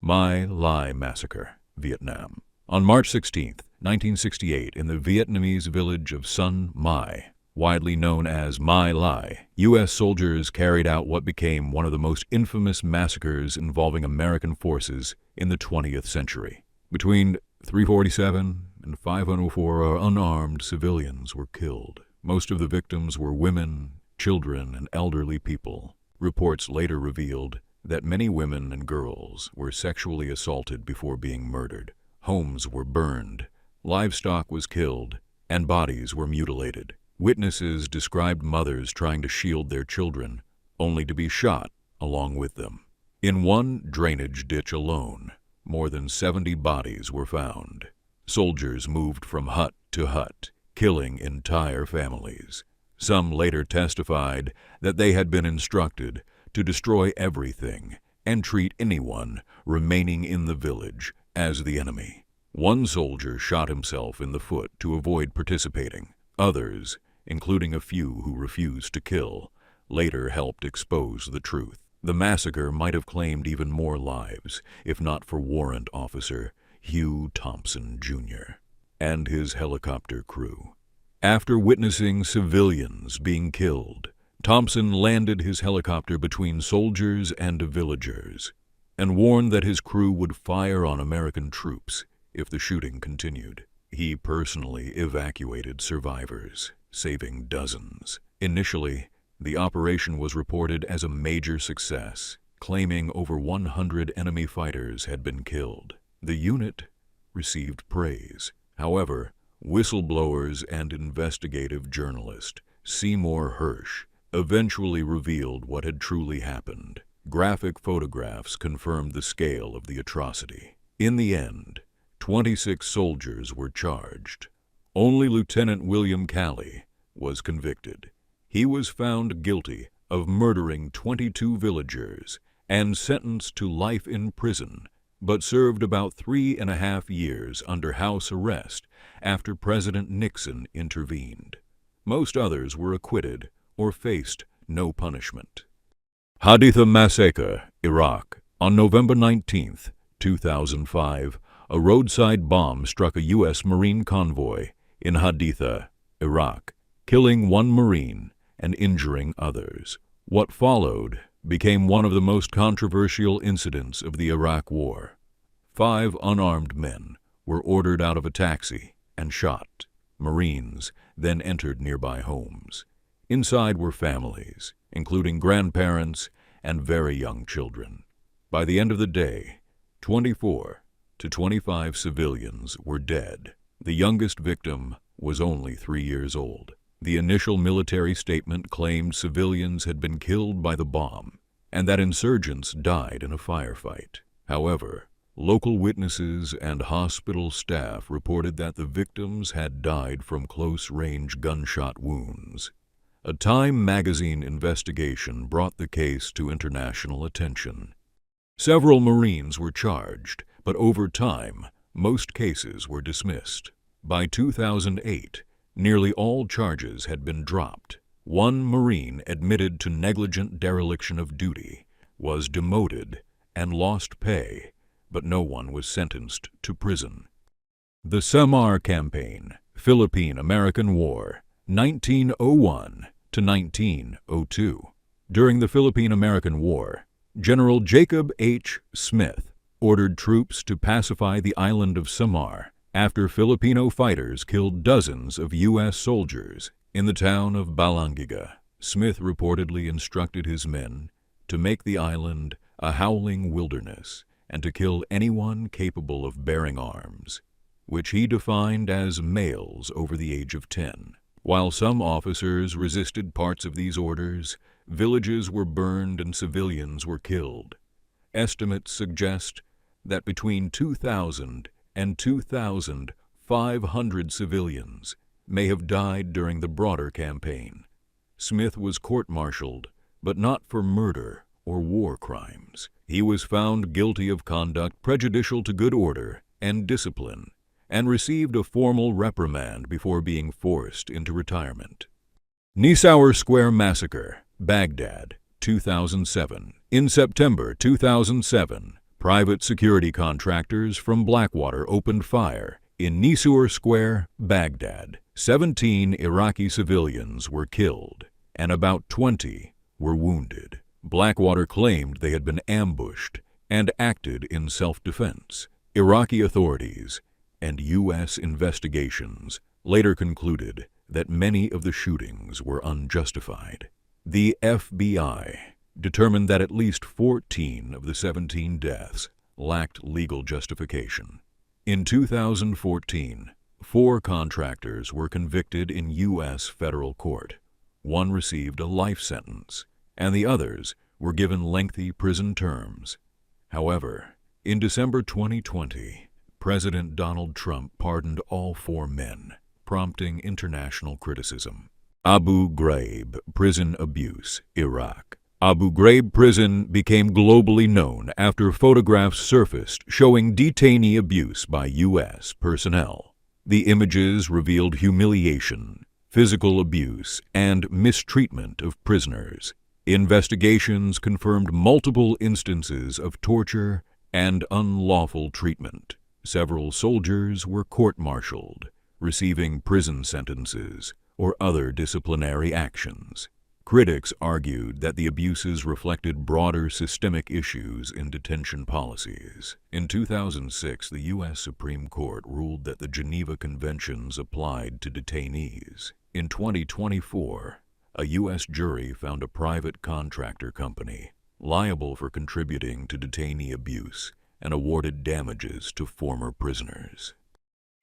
My Lai Massacre, Vietnam. On March 16, 1968, in the Vietnamese village of Sun Mai, widely known as My Lai, U.S. soldiers carried out what became one of the most infamous massacres involving American forces in the 20th century. Between 347 and 504 unarmed civilians were killed. Most of the victims were women, children, and elderly people. Reports later revealed that many women and girls were sexually assaulted before being murdered. Homes were burned, livestock was killed, and bodies were mutilated. Witnesses described mothers trying to shield their children, only to be shot along with them. In one drainage ditch alone, more than 70 bodies were found. Soldiers moved from hut to hut, killing entire families. Some later testified that they had been instructed to destroy everything and treat anyone remaining in the village as the enemy. One soldier shot himself in the foot to avoid participating. Others, including a few who refused to kill, later helped expose the truth. The massacre might have claimed even more lives if not for Warrant Officer Hugh Thompson, Jr. and his helicopter crew. After witnessing civilians being killed, Thompson landed his helicopter between soldiers and villagers and warned that his crew would fire on American troops if the shooting continued. He personally evacuated survivors, saving dozens. Initially, the operation was reported as a major success, claiming over 100 enemy fighters had been killed. The unit received praise. However, whistleblowers and investigative journalist Seymour Hersh eventually revealed what had truly happened. Graphic photographs confirmed the scale of the atrocity. In the end, 26 soldiers were charged. Only Lieutenant William Calley was convicted. He was found guilty of murdering 22 villagers and sentenced to life in prison, but served about 3.5 years under house arrest after President Nixon intervened. Most others were acquitted or faced no punishment. Haditha Massacre, Iraq. On November 19, 2005, a roadside bomb struck a U.S. Marine convoy in Haditha, Iraq, killing one Marine and injuring others. What followed became one of the most controversial incidents of the Iraq War. 5 unarmed men were ordered out of a taxi and shot. Marines then entered nearby homes. Inside were families, including grandparents and very young children. By the end of the day, 24 to 25 civilians were dead. The youngest victim was only 3 years old. The initial military statement claimed civilians had been killed by the bomb and that insurgents died in a firefight. However, local witnesses and hospital staff reported that the victims had died from close-range gunshot wounds. A Time magazine investigation brought the case to international attention. Several Marines were charged, but over time, most cases were dismissed. By 2008, nearly all charges had been dropped. One Marine admitted to negligent dereliction of duty, was demoted, and lost pay, but no one was sentenced to prison. The Samar Campaign, Philippine-American War, 1901 to 1902. During the Philippine-American War, General Jacob H. Smith ordered troops to pacify the island of Samar after Filipino fighters killed dozens of U.S. soldiers in the town of Batangas. Smith reportedly instructed his men to make the island a howling wilderness and to kill anyone capable of bearing arms, which he defined as males over the age of 10. While some officers resisted parts of these orders, villages were burned and civilians were killed. Estimates suggest that between 2,000 and 2,500 civilians may have died during the broader campaign. Smith was court-martialed, but not for murder or war crimes. He was found guilty of conduct prejudicial to good order and discipline, and received a formal reprimand before being forced into retirement. Nisour Square Massacre, Baghdad, 2007. In September 2007, Private security contractors from Blackwater opened fire in Nisour Square, Baghdad. 17 Iraqi civilians were killed, and about 20 were wounded. Blackwater claimed they had been ambushed and acted in self-defense. Iraqi authorities and U.S. investigations later concluded that many of the shootings were unjustified. The FBI determined that at least 14 of the 17 deaths lacked legal justification. In 2014, 4 contractors were convicted in U.S. federal court. One received a life sentence, and the others were given lengthy prison terms. However, in December 2020, President Donald Trump pardoned all 4 men, prompting international criticism. Abu Ghraib prison abuse, Iraq. Abu Ghraib prison became globally known after photographs surfaced showing detainee abuse by U.S. personnel. The images revealed humiliation, physical abuse, and mistreatment of prisoners. Investigations confirmed multiple instances of torture and unlawful treatment. Several soldiers were court-martialed, receiving prison sentences or other disciplinary actions. Critics argued that the abuses reflected broader systemic issues in detention policies. In 2006, the U.S. Supreme Court ruled that the Geneva Conventions applied to detainees. In 2024, a U.S. jury found a private contractor company liable for contributing to detainee abuse and awarded damages to former prisoners.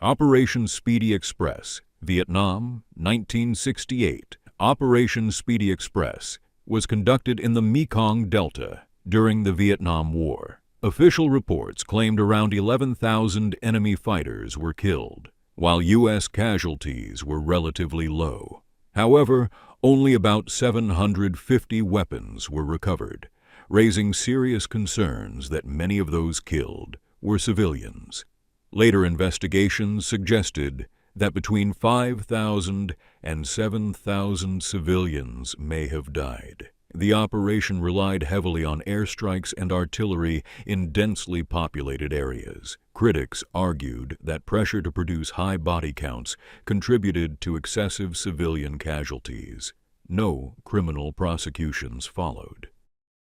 Operation Speedy Express, Vietnam, 1968. Operation Speedy Express was conducted in the Mekong Delta during the Vietnam War. Official reports claimed around 11,000 enemy fighters were killed, while U.S. casualties were relatively low. However, only about 750 weapons were recovered, raising serious concerns that many of those killed were civilians. Later investigations suggested that between 5,000 and 7,000 civilians may have died. The operation relied heavily on airstrikes and artillery in densely populated areas. Critics argued that pressure to produce high body counts contributed to excessive civilian casualties. No criminal prosecutions followed.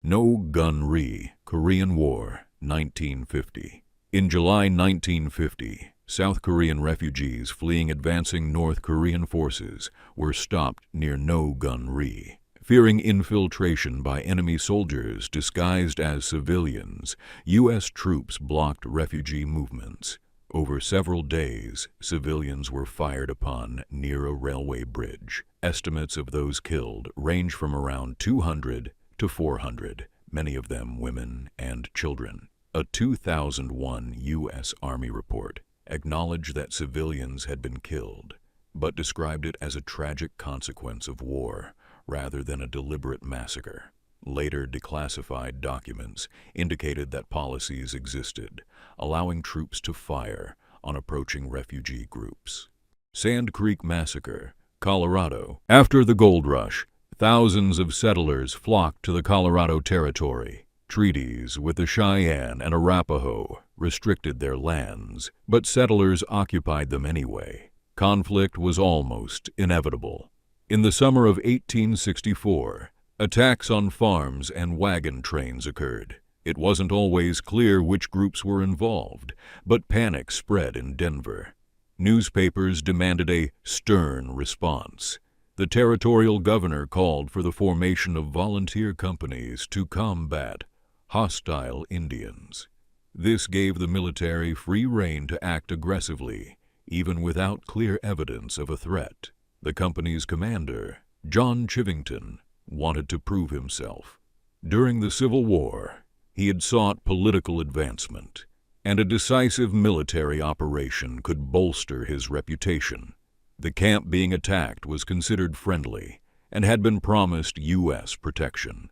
No Gun Ri, Korean War, 1950. In July 1950, South Korean refugees fleeing advancing North Korean forces were stopped near No Gun Ri. Fearing infiltration by enemy soldiers disguised as civilians, U.S. troops blocked refugee movements. Over several days, civilians were fired upon near a railway bridge. Estimates of those killed range from around 200 to 400, many of them women and children. A 2001 U.S. Army report acknowledged that civilians had been killed, but described it as a tragic consequence of war rather than a deliberate massacre. Later declassified documents indicated that policies existed, allowing troops to fire on approaching refugee groups. Sand Creek Massacre, Colorado. After the gold rush, thousands of settlers flocked to the Colorado Territory. Treaties with the Cheyenne and Arapaho restricted their lands, but settlers occupied them anyway. Conflict was almost inevitable. In the summer of 1864, attacks on farms and wagon trains occurred. It wasn't always clear which groups were involved, but panic spread in Denver. Newspapers demanded a stern response. The territorial governor called for the formation of volunteer companies to combat hostile Indians. This gave the military free rein to act aggressively, even without clear evidence of a threat. The company's commander, John Chivington, wanted to prove himself. During the Civil War, he had sought political advancement, and a decisive military operation could bolster his reputation. The camp being attacked was considered friendly and had been promised U.S. protection.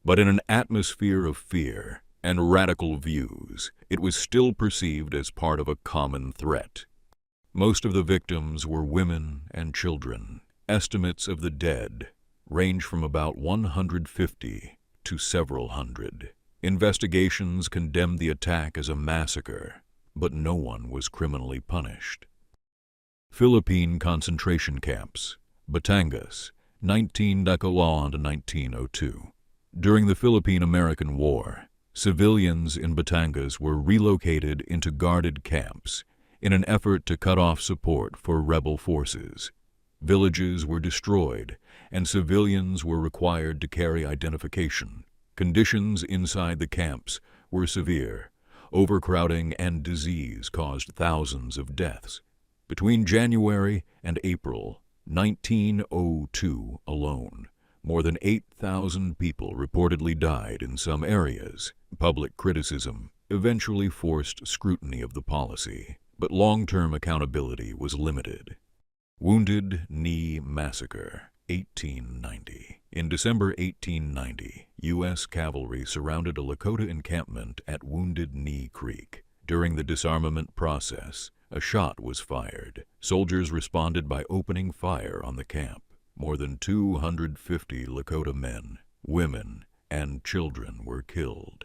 But in an atmosphere of fear and radical views, it was still perceived as part of a common threat. Most of the victims were women and children. Estimates of the dead range from about 150 to several hundred. Investigations condemned the attack as a massacre, but no one was criminally punished. Philippine concentration camps, Batangas, 1902. During the Philippine-American War, civilians in Batangas were relocated into guarded camps in an effort to cut off support for rebel forces. Villages were destroyed, and civilians were required to carry identification. Conditions inside the camps were severe. Overcrowding and disease caused thousands of deaths. Between January and April 1902 alone, more than 8,000 people reportedly died in some areas. Public criticism eventually forced scrutiny of the policy, but long-term accountability was limited. Wounded Knee Massacre, 1890. In December 1890, U.S. cavalry surrounded a Lakota encampment at Wounded Knee Creek. During the disarmament process, a shot was fired. Soldiers responded by opening fire on the camp. More than 250 Lakota men, women, and children were killed.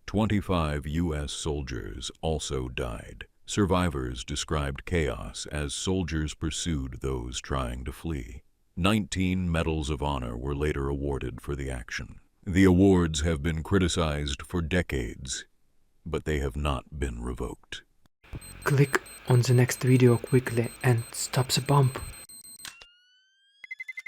25 U.S. soldiers also died. Survivors described chaos as soldiers pursued those trying to flee. 19 Medals of Honor were later awarded for the action. The awards have been criticized for decades, but they have not been revoked. Click on the next video quickly and stop the bump.